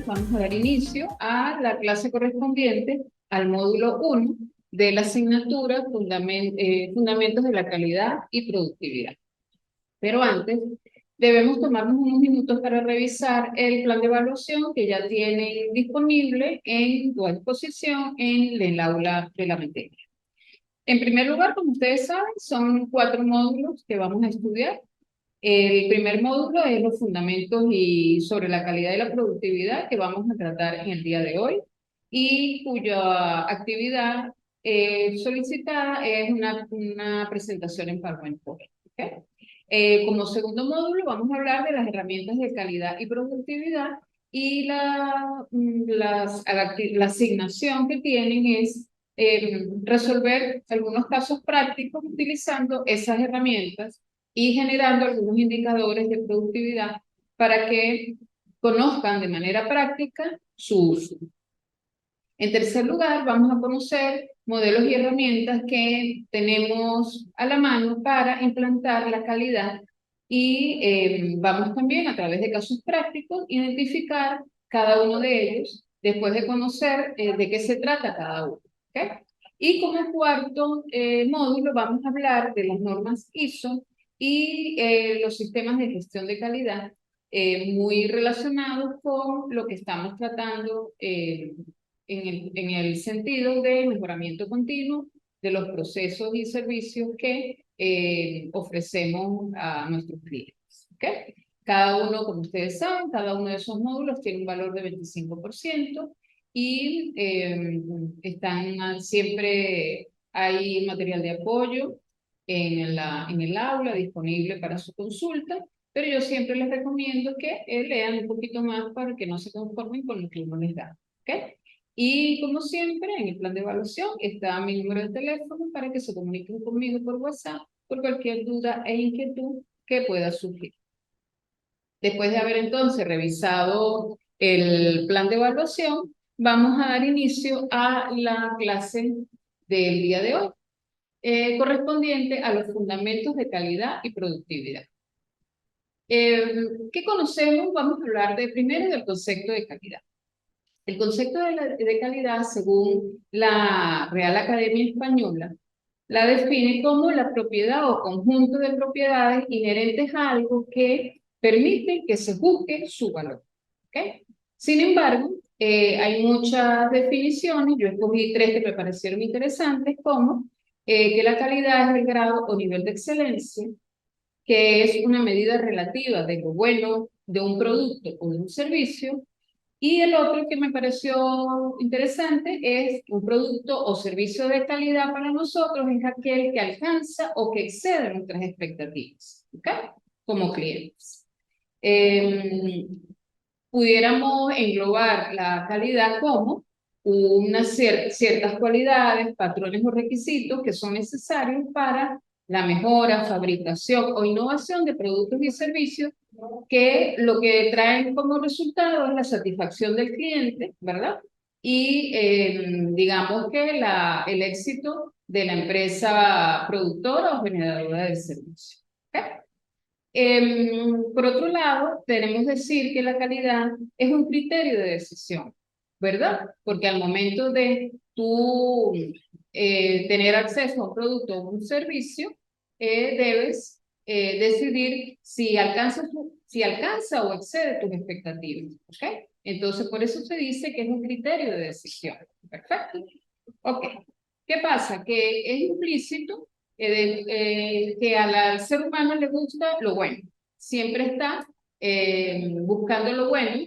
vamos a dar inicio a la clase correspondiente al módulo 1 de la asignatura Fundamentos de la Calidad y Productividad. Pero antes, debemos tomarnos unos minutos para revisar el plan de evaluación que ya tienen disponible en tu disposición en el aula de la materia. En primer lugar, como ustedes saben, son 4 módulos que vamos a estudiar. El primer módulo es los fundamentos y sobre la calidad y la productividad que vamos a tratar en el día de hoy y cuya actividad solicitada es una presentación en PowerPoint. ¿Okay? Como segundo módulo vamos a hablar de las herramientas de calidad y productividad y la asignación que tienen es resolver algunos casos prácticos utilizando esas herramientas y generando algunos indicadores de productividad para que conozcan de manera práctica su uso. En tercer lugar, vamos a conocer modelos y herramientas que tenemos a la mano para implantar la calidad y vamos también a través de casos prácticos identificar cada uno de ellos después de conocer de qué se trata cada uno. ¿Okay? Y como cuarto módulo vamos a hablar de las normas ISO y los sistemas de gestión de calidad muy relacionados con lo que estamos tratando en el sentido de mejoramiento continuo de los procesos y servicios que ofrecemos a nuestros clientes. ¿Okay? Cada uno, como ustedes saben, cada uno de esos módulos tiene un valor de 25% y siempre hay material de apoyo en el aula disponible para su consulta, pero yo siempre les recomiendo que lean un poquito más para que no se conformen con lo que uno les da. ¿Okay? Y como siempre, en el plan de evaluación está mi número de teléfono para que se comuniquen conmigo por WhatsApp por cualquier duda e inquietud que pueda surgir. Después de haber entonces revisado el plan de evaluación, vamos a dar inicio a la clase del día de hoy, correspondiente a los fundamentos de calidad y productividad. ¿Qué conocemos? Vamos a hablar primero del concepto de calidad. El concepto de calidad, según la Real Academia Española, la define como la propiedad o conjunto de propiedades inherentes a algo que permiten que se juzgue su valor. ¿Okay? Sin embargo, hay muchas definiciones, yo escogí 3 que me parecieron interesantes, como que la calidad es el grado o nivel de excelencia, que es una medida relativa de lo bueno de un producto o de un servicio, y el otro que me pareció interesante es un producto o servicio de calidad para nosotros es aquel que alcanza o que excede nuestras expectativas, ¿okay? Como clientes. Pudiéramos englobar la calidad como ciertas cualidades, patrones o requisitos que son necesarios para la mejora, fabricación o innovación de productos y servicios que lo que traen como resultado es la satisfacción del cliente, ¿verdad? Y digamos que el éxito de la empresa productora o generadora de servicio. ¿Okay? Por otro lado, tenemos que decir que la calidad es un criterio de decisión, ¿verdad? Porque al momento de tú tener acceso a un producto o un servicio, debes decidir si alcanza o excede tus expectativas, ¿ok? Entonces, por eso se dice que es un criterio de decisión. Perfecto. Ok. ¿Qué pasa? Que es implícito que al ser humano le gusta lo bueno. Siempre está buscando lo bueno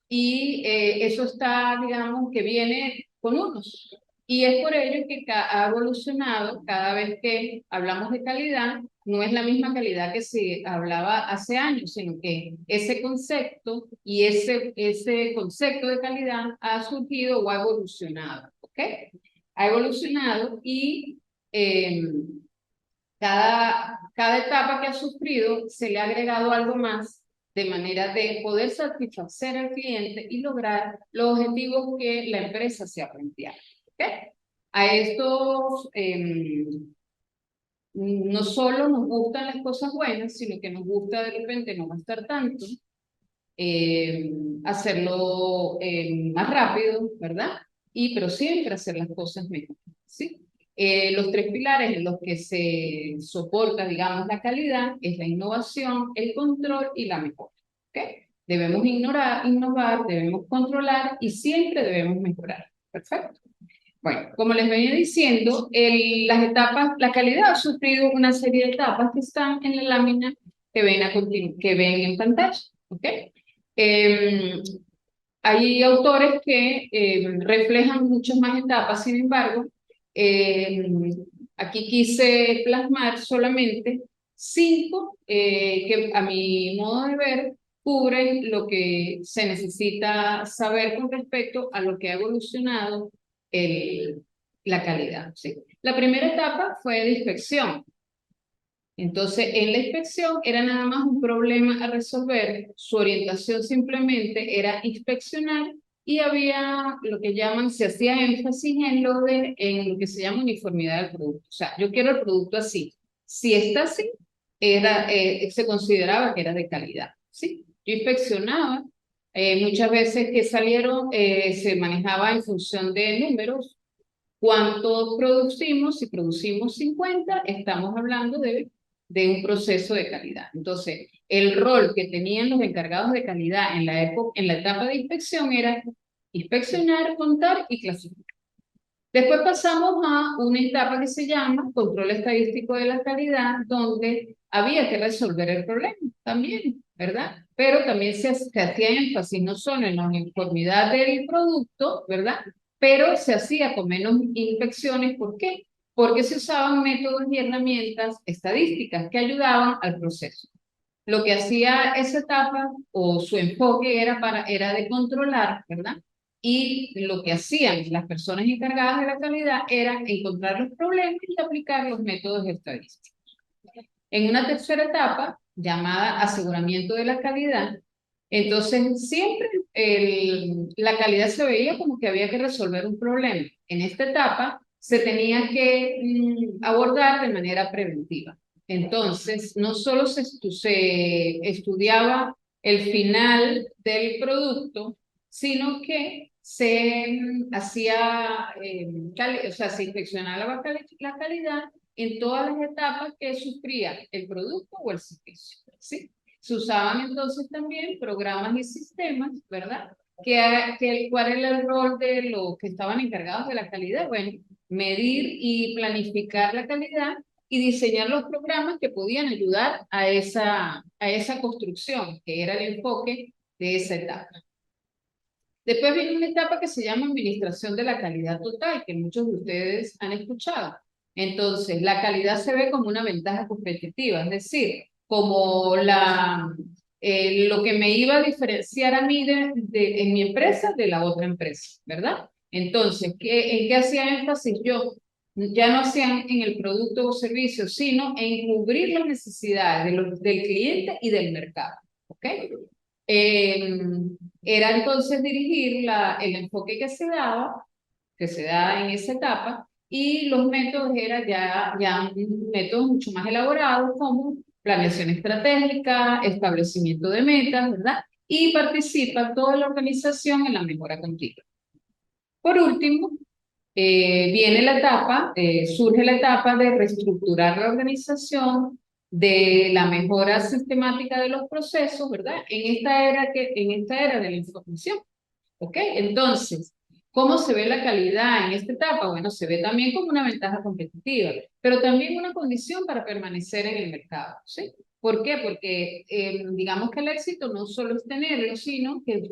y eso está, digamos, que viene con unos. Y es por ello que ha evolucionado cada vez que hablamos de calidad, no es la misma calidad que se hablaba hace años, sino que ese concepto y ese concepto de calidad ha surgido o ha evolucionado. ¿Ok? Ha evolucionado y cada etapa que ha sufrido se le ha agregado algo más de manera de poder satisfacer al cliente y lograr los objetivos que la empresa se ha planteado. ¿Okay? A estos no solo nos gustan las cosas buenas, sino que nos gusta de repente no gastar tanto, hacerlo más rápido, ¿verdad? Pero siempre hacer las cosas mejor, ¿sí? Los tres pilares en los que se soporta, digamos, la calidad es la innovación, el control y la mejora, ¿ok? Debemos innovar, debemos controlar y siempre debemos mejorar. Perfecto. Bueno, como les venía diciendo, las etapas, la calidad ha sufrido una serie de etapas que están en la lámina que ven en pantalla, ¿ok? Eh, Hay autores que reflejan muchas más etapas, sin embargo, eh, aquí quise plasmar solamente 5 que a mi modo de ver cubren lo que se necesita saber con respecto a lo que ha evolucionado el, la calidad, ¿sí? La primera etapa fue de inspección. Entonces, en la inspección era nada más un problema a resolver, su orientación simplemente era inspeccionar y había lo que llaman, se hacía énfasis en lo que se llama uniformidad del producto. O sea, yo quiero el producto así. Si está así, se consideraba que era de calidad, ¿sí? Yo inspeccionaba, muchas veces que salieron, se manejaba en función de números. ¿Cuánto producimos? Si producimos 50, estamos hablando de un proceso de calidad. Entonces, el rol que tenían los encargados de calidad en la época, en la etapa de inspección era inspeccionar, contar y clasificar. Después pasamos a una etapa que se llama control estadístico de la calidad, donde había que resolver el problema también, ¿verdad? Pero también se hacía énfasis no solo en la uniformidad del producto, ¿verdad? Pero se hacía con menos inspecciones. ¿Por qué? Porque se usaban métodos y herramientas estadísticas que ayudaban al proceso. Lo que hacía esa etapa o su enfoque era de controlar, ¿verdad? Y lo que hacían las personas encargadas de la calidad era encontrar los problemas y aplicar los métodos estadísticos. En una tercera etapa, llamada aseguramiento de la calidad, entonces siempre la calidad se veía como que había que resolver un problema. En esta etapa se tenía que abordar de manera preventiva. Entonces, no solo se estudiaba el final del producto, sino que se hacía, o sea, se inspeccionaba la calidad en todas las etapas que sufría el producto o el servicio, ¿sí? Se usaban entonces también programas y sistemas, ¿verdad? ¿Cuál era el rol de los que estaban encargados de la calidad? Bueno, medir y planificar la calidad y diseñar los programas que podían ayudar a esa construcción, que era el enfoque de esa etapa. Después viene una etapa que se llama administración de la calidad total, que muchos de ustedes han escuchado. Entonces, la calidad se ve como una ventaja competitiva, es decir, como lo que me iba a diferenciar a mí en mi empresa de la otra empresa, ¿verdad? Entonces, ¿en qué hacía énfasis yo? Ya no hacían en el producto o servicio, sino en cubrir las necesidades del cliente y del mercado, ¿ok? Eh, Era entonces dirigir el enfoque que se da en esa etapa, y los métodos eran ya métodos mucho más elaborados como planeación estratégica, establecimiento de metas, ¿verdad? Y participa toda la organización en la mejora continua. Por último, surge la etapa de reestructurar la organización, de la mejora sistemática de los procesos, ¿verdad? En esta era de la información, ¿ok? Entonces, ¿cómo se ve la calidad en esta etapa? Bueno, se ve también como una ventaja competitiva, pero también una condición para permanecer en el mercado, ¿sí? ¿Por qué? Porque digamos que el éxito no solo es tenerlo, sino que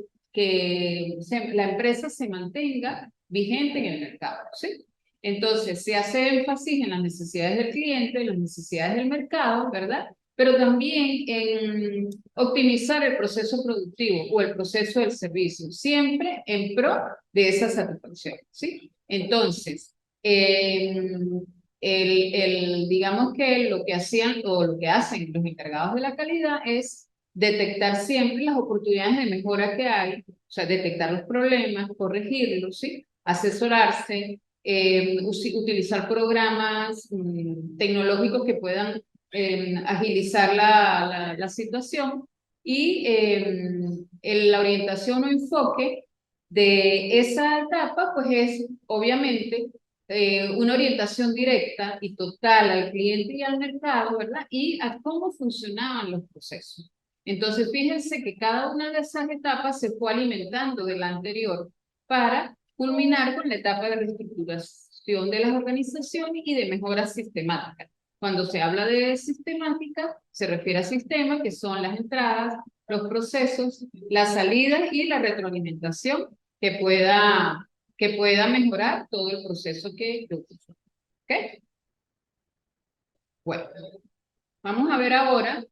la empresa se mantenga vigente en el mercado, ¿sí? Entonces, se hace énfasis en las necesidades del cliente, en las necesidades del mercado, ¿verdad? Pero también en optimizar el proceso productivo o el proceso del servicio, siempre en pro de esa satisfacción, ¿sí? Entonces, digamos que lo que hacían o lo que hacen los encargados de la calidad es detectar siempre las oportunidades de mejora que hay, o sea, detectar los problemas, corregirlos, ¿sí? Asesorarse, utilizar programas tecnológicos que puedan agilizar la situación, y la orientación o enfoque de esa etapa, pues es obviamente una orientación directa y total al cliente y al mercado, ¿verdad? Y a cómo funcionaban los procesos. Entonces, fíjense que cada una de esas etapas se fue alimentando de la anterior para culminar con la etapa de reestructuración de las organizaciones y de mejora sistemática. Cuando se habla de sistemática, se refiere a sistemas que son las entradas, los procesos, la salida y la retroalimentación que pueda mejorar todo el proceso que yo uso. ¿Ok? Bueno, vamos a ver ahora,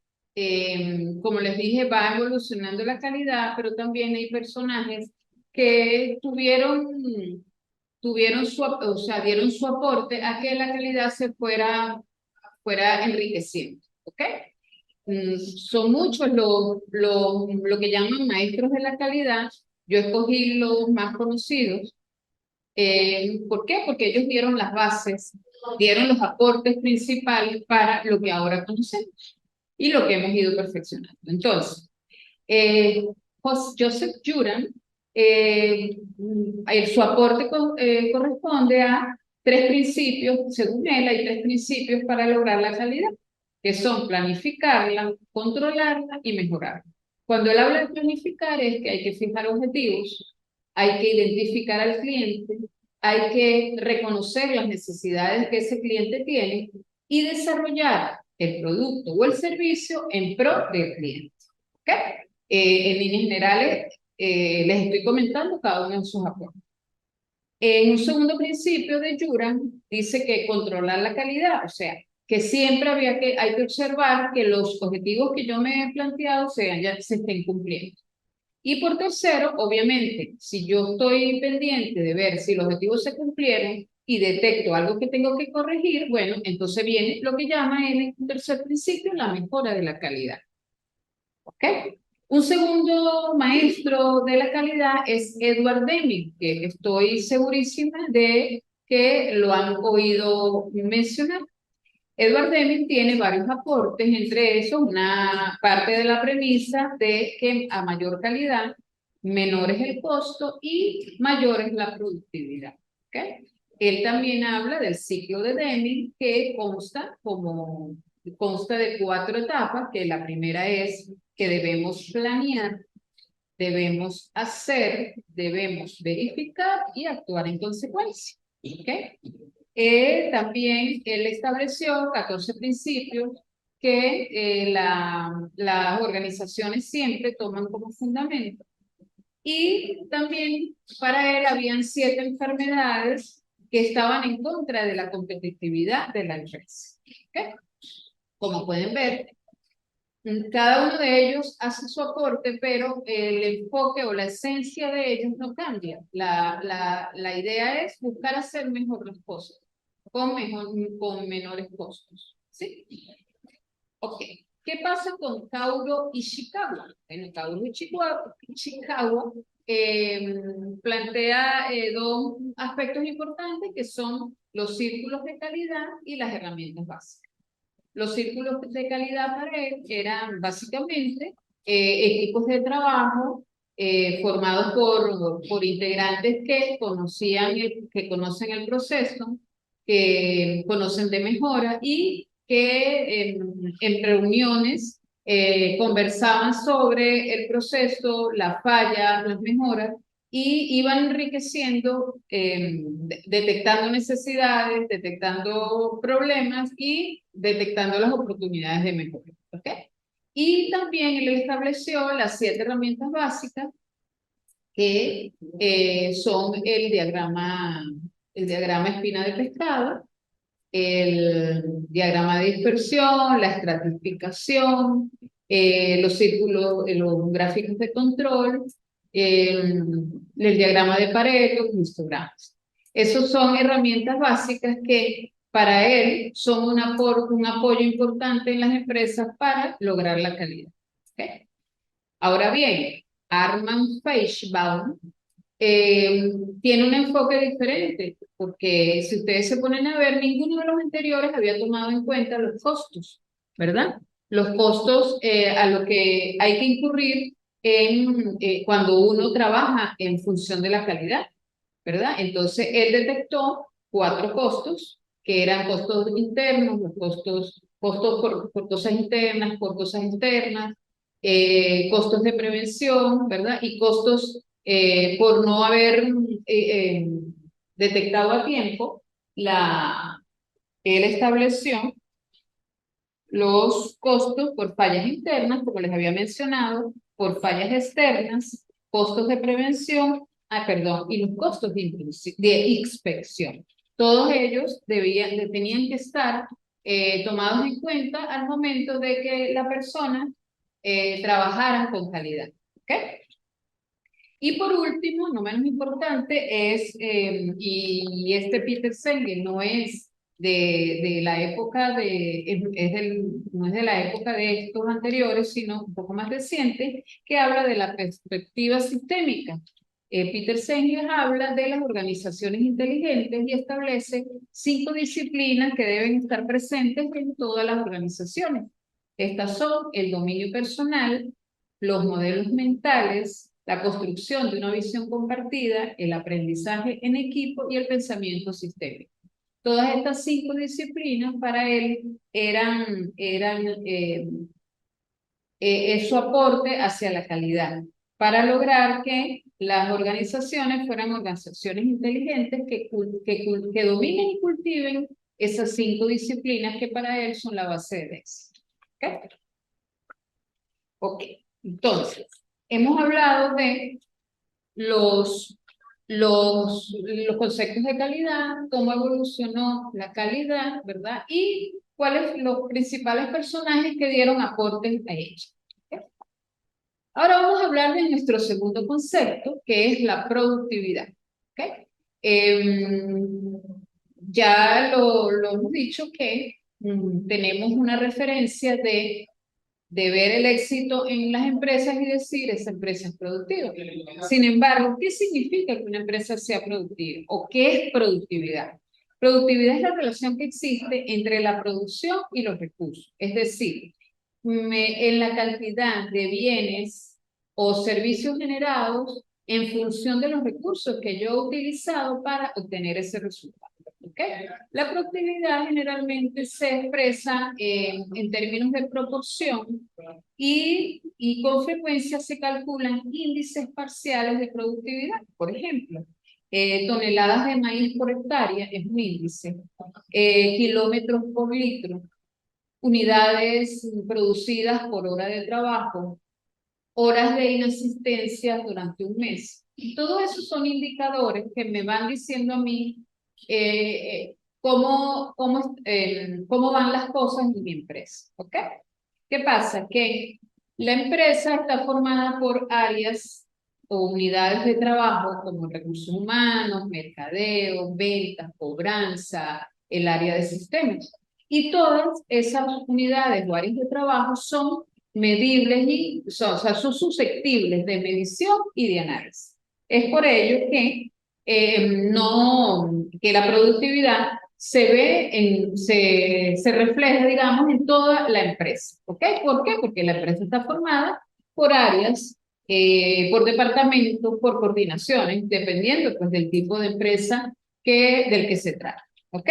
como les dije, va evolucionando la calidad, pero también hay personajes que tuvieron o sea, dieron su aporte a que la calidad se fuera enriqueciendo. ¿Ok? Son muchos lo que llaman maestros de la calidad. Yo escogí los más conocidos. ¿Por qué? Porque ellos dieron las bases, dieron los aportes principales para lo que ahora conocemos y lo que hemos ido perfeccionando. Entonces, eh, Joseph Juran, su aporte corresponde a tres principios, según él, hay tres principios para lograr la calidad, que son planificarla, controlarla y mejorarla. Cuando él habla de planificar es que hay que fijar objetivos, hay que identificar al cliente, hay que reconocer las necesidades que ese cliente tiene y desarrollar el producto o el servicio en pro del cliente. ¿Ok? En líneas generales, les estoy comentando cada uno de sus aportes. En un segundo principio de Juran dice que controlar la calidad, o sea, que siempre hay que observar que los objetivos que yo me he planteado ya se estén cumpliendo. Y por tercero, obviamente, si yo estoy pendiente de ver si los objetivos se cumplieron y detecto algo que tengo que corregir, bueno, entonces viene lo que llama el tercer principio, la mejora de la calidad. ¿Ok? Un segundo maestro de la calidad es Edward Deming, que estoy segurísima de que lo han oído mencionar. Edward Deming tiene varios aportes, entre esos una parte de la premisa de que a mayor calidad, menor es el costo y mayor es la productividad. ¿Okay? Él también habla del ciclo de Deming, que consta de cuatro etapas, que la primera es que debemos planear, debemos hacer, debemos verificar y actuar en consecuencia. ¿Okay? También él estableció 14 principios que las organizaciones siempre toman como fundamento. Y también para él habían 7 enfermedades que estaban en contra de la competitividad de la empresa. ¿Okay? Como pueden ver, cada uno de ellos hace su aporte, pero el enfoque o la esencia de ellos no cambia. La idea es buscar hacer mejor las cosas, con menores costos. ¿Sí? Ok. ¿Qué pasa con Kauro Ishikawa? Bueno, Kauro Ishikawa plantea dos aspectos importantes que son los círculos de calidad y las herramientas básicas. Los círculos de calidad para él eran básicamente equipos de trabajo formados por integrantes que que conocen el proceso, que conocen de mejora y que en reuniones conversaban sobre el proceso, las fallas, las mejoras y iban enriqueciendo, detectando necesidades, detectando problemas y detectando las oportunidades de mejora. ¿Okay? Y también él estableció las 7 herramientas básicas que son el diagrama espina de pescado, el diagrama de dispersión, la estratificación, los círculos, los gráficos de control, el diagrama de Pareto, los histogramas. Esas son herramientas básicas que para él son un apoyo importante en las empresas para lograr la calidad. ¿Okay? Ahora bien, Armand Feischbaum tiene un enfoque diferente, porque si ustedes se ponen a ver, ninguno de los anteriores había tomado en cuenta los costos, ¿verdad? los costos a lo que hay que incurrir cuando uno trabaja en función de la calidad, ¿verdad? Entonces, él detectó 4 costos, que eran costos internos, los costos por cosas internas, por cosas externas, costos de prevención, ¿verdad? Y costos por no haber detectado a tiempo, él estableció los costos por fallas internas, como les había mencionado, por fallas externas, costos de prevención, perdón, y los costos de inspección. Todos ellos tenían que estar tomados en cuenta al momento de que la persona trabajara con calidad. ¿Ok? Y por último, no menos importante, y este Peter Senge no es de la época no es de la época de estos anteriores, sino un poco más reciente, que habla de la perspectiva sistémica. Peter Senge habla de las organizaciones inteligentes y establece 5 disciplinas que deben estar presentes en todas las organizaciones. Estas son el dominio personal, los modelos mentales, la construcción de una visión compartida, el aprendizaje en equipo y el pensamiento sistémico. Todas estas 5 disciplinas para él es su aporte hacia la calidad, para lograr que las organizaciones fueran organizaciones inteligentes que dominen y cultiven esas 5 disciplinas que para él son la base de éxito. ¿Okay? Ok, entonces, hemos hablado de los, los conceptos de calidad, cómo evolucionó la calidad, ¿verdad? Y cuáles los principales personajes que dieron aportes a ella. ¿Okay? Ahora vamos a hablar de nuestro segundo concepto, que es la productividad. ¿Okay? Ya lo hemos dicho que tenemos una referencia de ver el éxito en las empresas y decir, esa empresa es productiva. Sin embargo, ¿qué significa que una empresa sea productiva? ¿O qué es productividad? Productividad es la relación que existe entre la producción y los recursos. Es decir, en la cantidad de bienes o servicios generados en función de los recursos que yo he utilizado para obtener ese resultado. ¿Okay? La productividad generalmente se expresa en términos de proporción y con frecuencia se calculan índices parciales de productividad. Por ejemplo, toneladas de maíz por hectárea es un índice, kilómetros por litro, unidades producidas por hora de trabajo, horas de inasistencia durante un mes. Y todo eso son indicadores que me van diciendo a mí cómo van las cosas en mi empresa. ¿Ok? ¿Qué pasa? Que la empresa está formada por áreas o unidades de trabajo como recursos humanos, mercadeo, ventas, cobranza, el área de sistemas. Y todas esas unidades o áreas de trabajo son medibles y son susceptibles de medición y de análisis. Es por ello que que la productividad se refleja, digamos, en toda la empresa. ¿Ok? ¿Por qué? Porque la empresa está formada por áreas, por departamentos, por coordinaciones, dependiendo pues del tipo de empresa del que se trata. ¿Ok?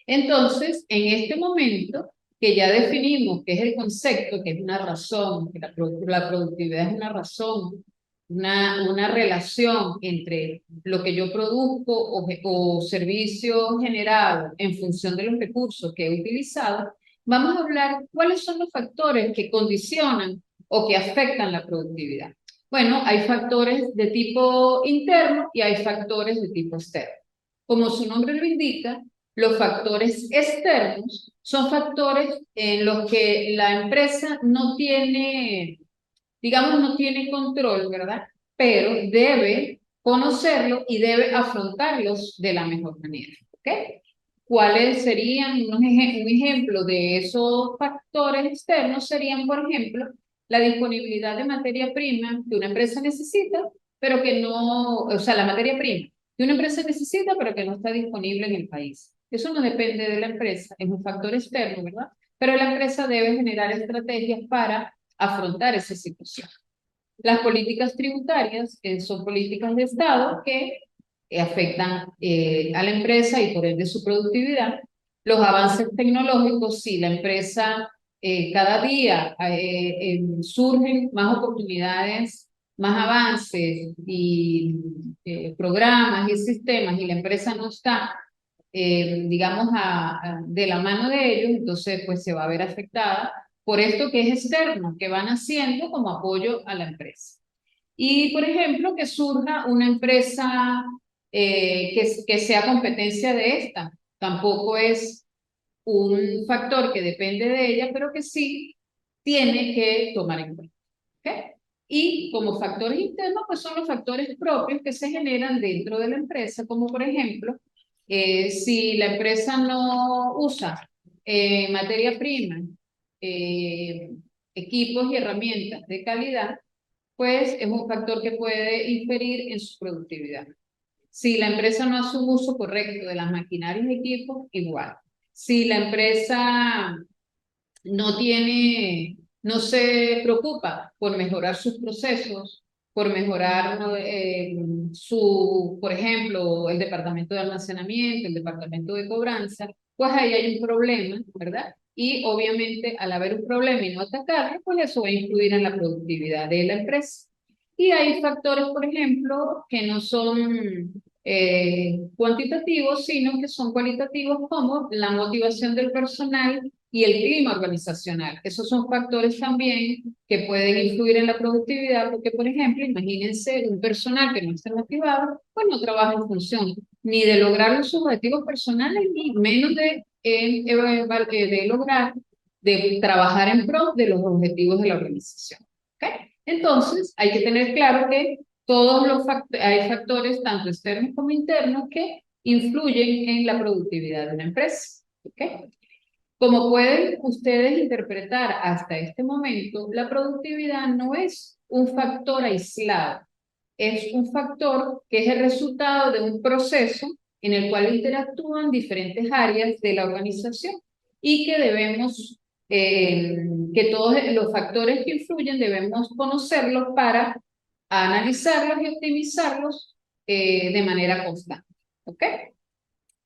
Entonces, en este momento que ya definimos qué es el concepto, que es una razón, que la productividad es una razón, una relación entre lo que yo produzco o servicio generado en función de los recursos que he utilizado, vamos a hablar cuáles son los factores que condicionan o que afectan la productividad. Bueno, hay factores de tipo interno y hay factores de tipo externo. Como su nombre lo indica, los factores externos son factores en los que la empresa no tiene, digamos, no tiene control, ¿verdad? Pero debe conocerlo y debe afrontarlos de la mejor manera. ¿Ok? ¿Cuáles serían un ejemplo de esos factores externos? Serían, por ejemplo, la disponibilidad de materia prima que una empresa necesita, pero que no, o sea, la materia prima que una empresa necesita, pero que no está disponible en el país. Eso no depende de la empresa, es un factor externo, ¿verdad? pero la empresa debe generar estrategias para afrontar esa situación. Las políticas tributarias son políticas de Estado que afectan a la empresa y por ende su productividad. Los avances tecnológicos, si la empresa cada día surgen más oportunidades, más avances y programas y sistemas y la empresa no está, digamos, de la mano de ellos, entonces pues se va a ver afectada por esto que es externo, que van haciendo como apoyo a la empresa. Y, por ejemplo, que surja una empresa que sea competencia de esta. Tampoco es un factor que depende de ella, pero que sí tiene que tomar en cuenta. ¿Okay? Y como factores internos, pues son los factores propios que se generan dentro de la empresa, como por ejemplo, si la empresa no usa materia prima, eh, equipos y herramientas de calidad, pues es un factor que puede inferir en su productividad. Si la empresa no hace un uso correcto de las maquinarias y equipos, igual. Si la empresa no se preocupa por mejorar sus procesos, por mejorar por ejemplo, el departamento de almacenamiento, el departamento de cobranza, pues ahí hay un problema, ¿verdad? Y obviamente al haber un problema y no atacarlo, pues eso va a influir en la productividad de la empresa. Y hay factores, por ejemplo, que no son cuantitativos, sino que son cualitativos, como la motivación del personal y el clima organizacional. Esos son factores también que pueden influir en la productividad, porque, por ejemplo, imagínense un personal que no está motivado, pues no trabaja en función ni de lograr los objetivos personales, ni menos de lograr, de trabajar en pro de los objetivos de la organización. ¿Okay? Entonces, hay que tener claro que hay factores, tanto externos como internos, que influyen en la productividad de una empresa. ¿Okay? Como pueden ustedes interpretar hasta este momento, la productividad no es un factor aislado, es un factor que es el resultado de un proceso en el cual interactúan diferentes áreas de la organización y que que todos los factores que influyen debemos conocerlos para analizarlos y optimizarlos de manera constante. ¿Ok?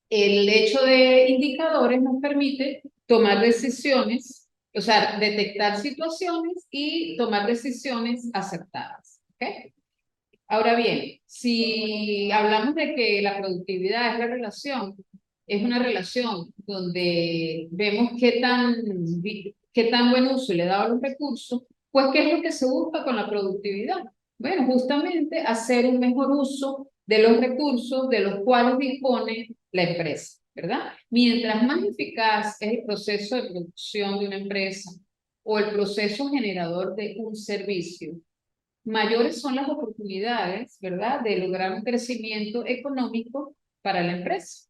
El hecho de indicadores nos permite tomar decisiones, o sea, detectar situaciones y tomar decisiones acertadas. ¿Okay? Ahora bien, si hablamos de que la productividad es una relación donde vemos qué tan buen uso le da a los recursos, pues ¿qué es lo que se busca con la productividad? Bueno, justamente hacer un mejor uso de los recursos de los cuales dispone la empresa, ¿verdad? Mientras más eficaz es el proceso de producción de una empresa o el proceso generador de un servicio, mayores son las oportunidades, ¿verdad?, de lograr un crecimiento económico para la empresa.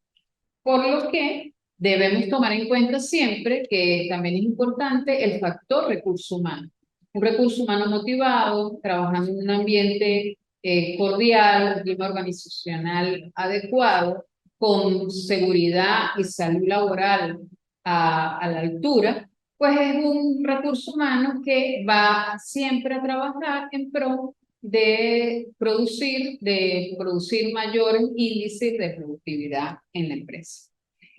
Por lo que debemos tomar en cuenta siempre que también es importante el factor recurso humano. Un recurso humano motivado, trabajando en un ambiente cordial, un clima organizacional adecuado, con seguridad y salud laboral a la altura, pues es un recurso humano que va siempre a trabajar en pro de producir mayores índices de productividad en la empresa.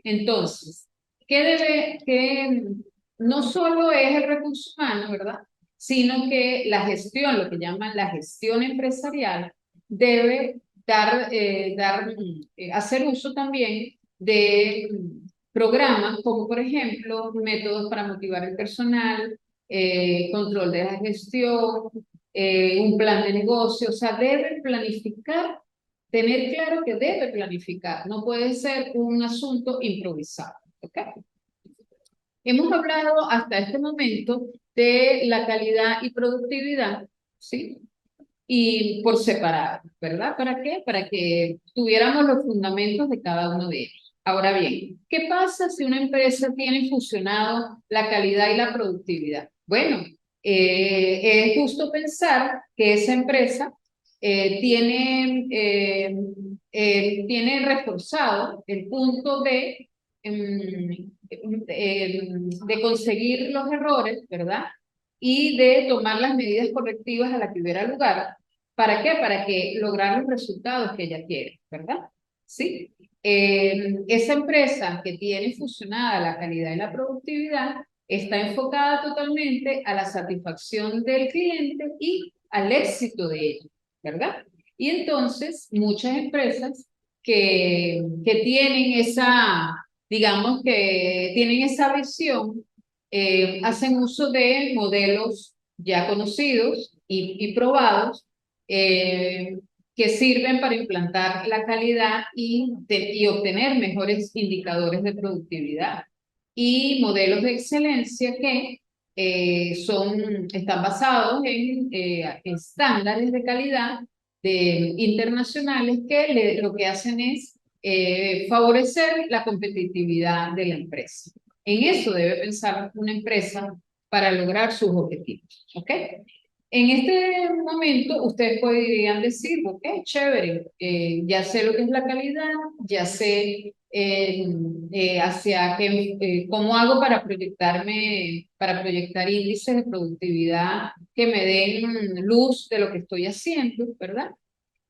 Entonces, que no solo es el recurso humano, ¿verdad? Sino que la gestión, lo que llaman la gestión empresarial, debe hacer uso también de programas como, por ejemplo, métodos para motivar el personal, control de la gestión, un plan de negocio. O sea, debe planificar, tener claro que debe planificar, no puede ser un asunto improvisado. ¿Okay? Hemos hablado hasta este momento de la calidad y productividad, ¿sí? Y por separado, ¿verdad? ¿Para qué? Para que tuviéramos los fundamentos de cada uno de ellos. Ahora bien, ¿qué pasa si una empresa tiene fusionado la calidad y la productividad? Bueno, es justo pensar que esa empresa tiene reforzado el punto de de conseguir los errores, ¿verdad? Y de tomar las medidas correctivas a las que hubiera lugar. ¿Para qué? Para que lograr los resultados que ella quiere, ¿verdad? ¿Sí? Esa empresa que tiene fusionada la calidad y la productividad está enfocada totalmente a la satisfacción del cliente y al éxito de ellos, ¿verdad? Y entonces muchas empresas que tienen esa, digamos que tienen esa visión, hacen uso de modelos ya conocidos y probados, eh, que sirven para implantar la calidad y obtener mejores indicadores de productividad. Y modelos de excelencia que están basados en estándares de calidad internacionales que lo que hacen es favorecer la competitividad de la empresa. En eso debe pensar una empresa para lograr sus objetivos. ¿Ok? En este momento, ustedes podrían decir, ok, chévere, ya sé lo que es la calidad, ya sé cómo hago para proyectarme, para proyectar índices de productividad que me den luz de lo que estoy haciendo, ¿verdad?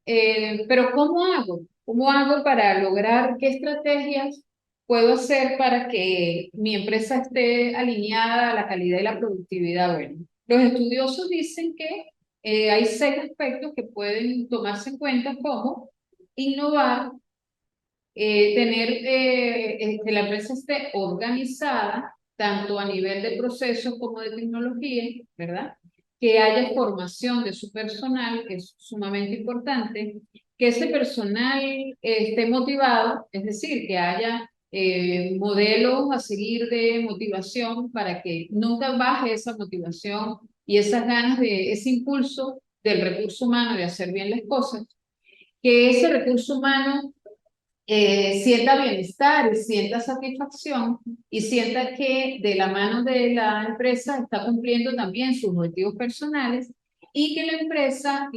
Pero ¿cómo hago? ¿Cómo hago para lograr qué estrategias puedo hacer para que mi empresa esté alineada a la calidad y la productividad? Bueno, los estudiosos dicen que hay 6 aspectos que pueden tomarse en cuenta como innovar, que la empresa esté organizada, tanto a nivel de procesos como de tecnología, ¿verdad? Que haya formación de su personal, que es sumamente importante, que ese personal esté motivado, es decir, que haya modelos a seguir de motivación para que nunca baje esa motivación y esas ganas de ese impulso del recurso humano de hacer bien las cosas, que ese recurso humano sienta bienestar y sienta satisfacción y sienta que de la mano de la empresa está cumpliendo también sus objetivos personales y que la empresa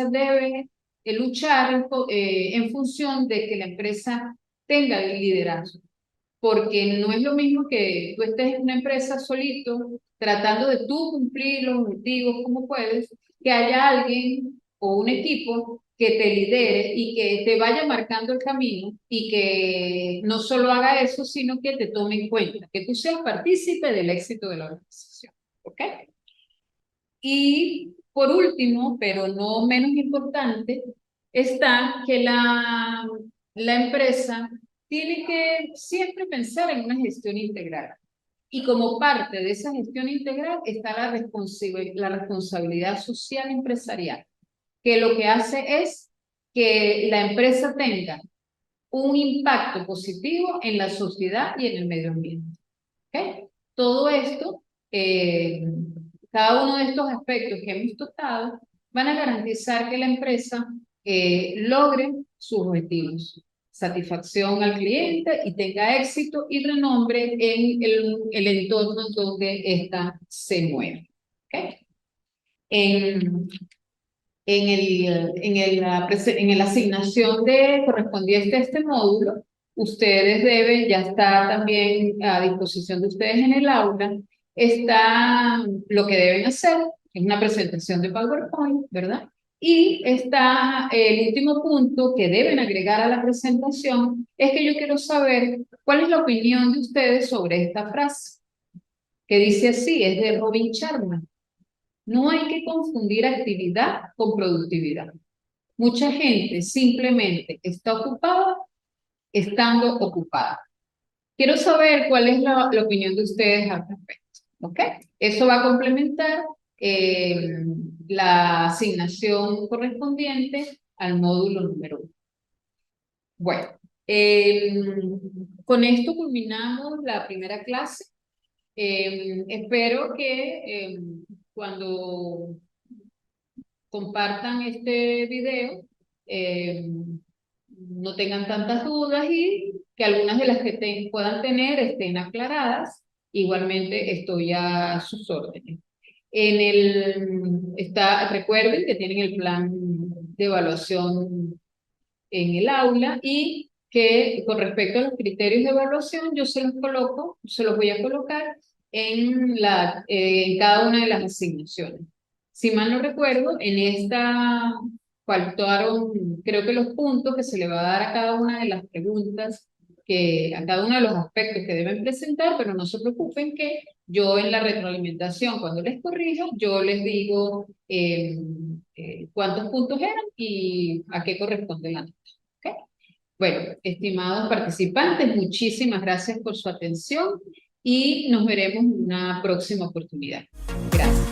debe luchar en función de que la empresa tenga el liderazgo. Porque no es lo mismo que tú estés en una empresa solito, tratando de tú cumplir los objetivos como puedes, que haya alguien o un equipo que te lidere y que te vaya marcando el camino y que no solo haga eso, sino que te tome en cuenta, que tú seas partícipe del éxito de la organización. ¿Ok? Y por último, pero no menos importante, está que la empresa tiene que siempre pensar en una gestión integral. Y como parte de esa gestión integral está la responsabilidad social empresarial, que lo que hace es que la empresa tenga un impacto positivo en la sociedad y en el medio ambiente. ¿Ok? Todo esto, cada uno de estos aspectos que hemos tocado, van a garantizar que la empresa logre sus objetivos, satisfacción al cliente y tenga éxito y renombre en el entorno donde ésta se mueve. ¿Ok? En, en la asignación correspondiente a este módulo, ustedes deben, ya está también a disposición de ustedes en el aula, está lo que deben hacer, es una presentación de PowerPoint, ¿verdad? Y está el último punto que deben agregar a la presentación, es que yo quiero saber cuál es la opinión de ustedes sobre esta frase, que dice así, es de Robin Sharma. No hay que confundir actividad con productividad. Mucha gente simplemente está ocupada estando ocupada. Quiero saber cuál es la opinión de ustedes al respecto. ¿Ok? Eso va a complementar la asignación correspondiente al módulo número 1. Bueno, eh, con esto culminamos la primera clase. Espero que cuando compartan este video, no tengan tantas dudas y que algunas de las que puedan tener estén aclaradas. Igualmente estoy a sus órdenes. Recuerden que tienen el plan de evaluación en el aula y que con respecto a los criterios de evaluación, yo se los voy a colocar en cada una de las asignaciones. Si mal no recuerdo, en esta faltaron, creo que los puntos que se le va a dar a cada una de las preguntas, a cada uno de los aspectos que deben presentar, pero no se preocupen que yo en la retroalimentación, cuando les corrijo, yo les digo cuántos puntos eran y a qué corresponde la nota. ¿Ok? Bueno, estimados participantes, muchísimas gracias por su atención y nos veremos en una próxima oportunidad. Gracias.